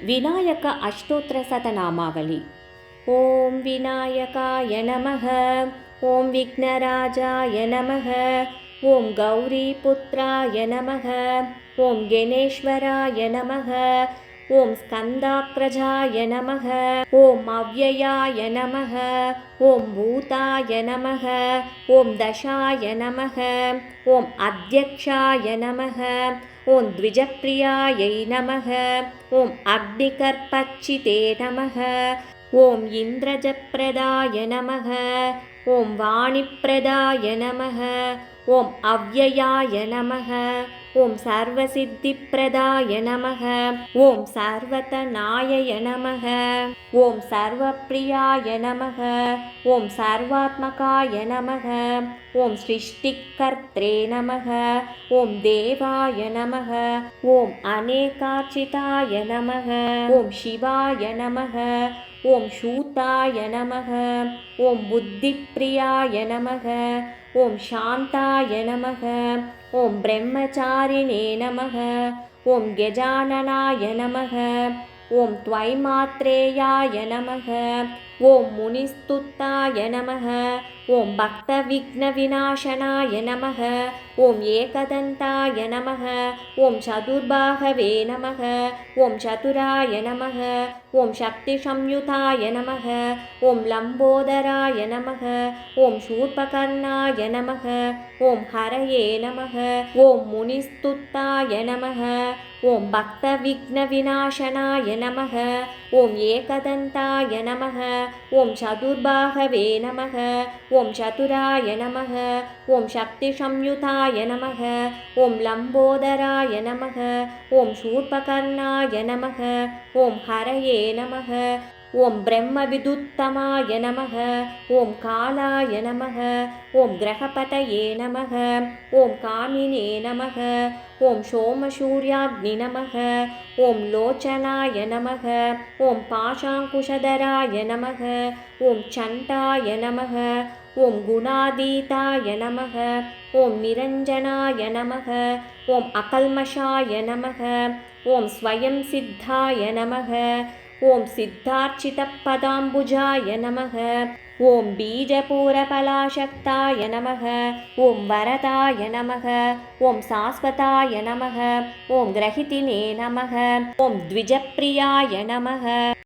विनायक अष्टोत्तरशतनामावली। ॐ विनायकाय नमः। ॐ विघ्नराजाय नमः। ॐ गौरीपुत्राय नमः। ॐ गणेश्वराय नमः। ॐ स्कन्दाग्रजाय नमः। ॐ अव्ययाय नमः। ॐ भूताय नमः। ॐ दशाय नमः। ॐ अध्यक्षाय नमः। ॐ द्विजप्रियायै नमः। ॐ अग्निकर्पच्चिते नमः। ॐ इन्द्रजप्रदाय नमः। ॐ वाणिप्रदाय नमः। ॐ अव्ययाय नमः। ॐ सर्वसिद्धिप्रदाय नमः। ॐ सर्वतनाय नमः। ॐ सर्वप्रियाय नमः। ॐ सर्वात्मकाय नमः। ॐ सृष्टिकर्त्रे नमः। ॐ देवाय नमः। ॐ अनेकार्चिताय नमः। ॐ शिवाय नमः। ॐ शूताय नमः। ॐ बुद्धिप्रियाय नमः। ॐ शान्ताय नमः। ॐ ब्रह्मचारिणे नमः। ॐ गजाननाय नमः। ॐ त्वैमात्रेयाय नमः। ॐ मुनिस्तुताय नमः। ॐ भक्तविघ्नविनाशनाय नमः। ॐ एकदन्ताय नमः। ॐ चतुर्बाहवे नमः। ॐ चतुराय नमः। ॐ शक्तिसंयुताय नमः। ॐ लम्बोदराय नमः। ॐ शूर्पकर्णाय नमः। ॐ हरये नमः। ॐ मुनिस्तुताय नमः। ॐ भक्तविघ्नविनाशनाय नमः। ॐ एकदन्ताय नमः। ॐ चतुर्बाहवे नमः। ॐ चतुराय नमः। ॐ शक्तिसंयुताय नमः। ॐ लम्बोदराय नमः। ॐ शूर्पकर्णाय नमः। ॐ हरये नमः। ॐ ब्रह्मविदुत्तमाय नमः। ॐ कालाय नमः। ॐ ग्रहपतये नमः। ॐ कामिने नमः। ॐ सोमसूर्याग्नि नमः। ॐ लोचनाय नमः। ॐ पाशाङ्कुशधराय नमः। ॐ चण्डाय नमः। ॐ गुणातीताय नमः। ॐ निरञ्जनाय नमः। ॐ अकल्मषाय नमः। ॐ स्वयंसिद्धाय नमः। ॐ सिद्धार्चितपदाम्बुजाय नमः। ॐ बीजपूरफलाशक्ताय नमः। ॐ वरदाय नमः। ॐ शाश्वताय नमः। ॐ ग्रहितिने नमः। ॐ द्विजप्रियाय नमः।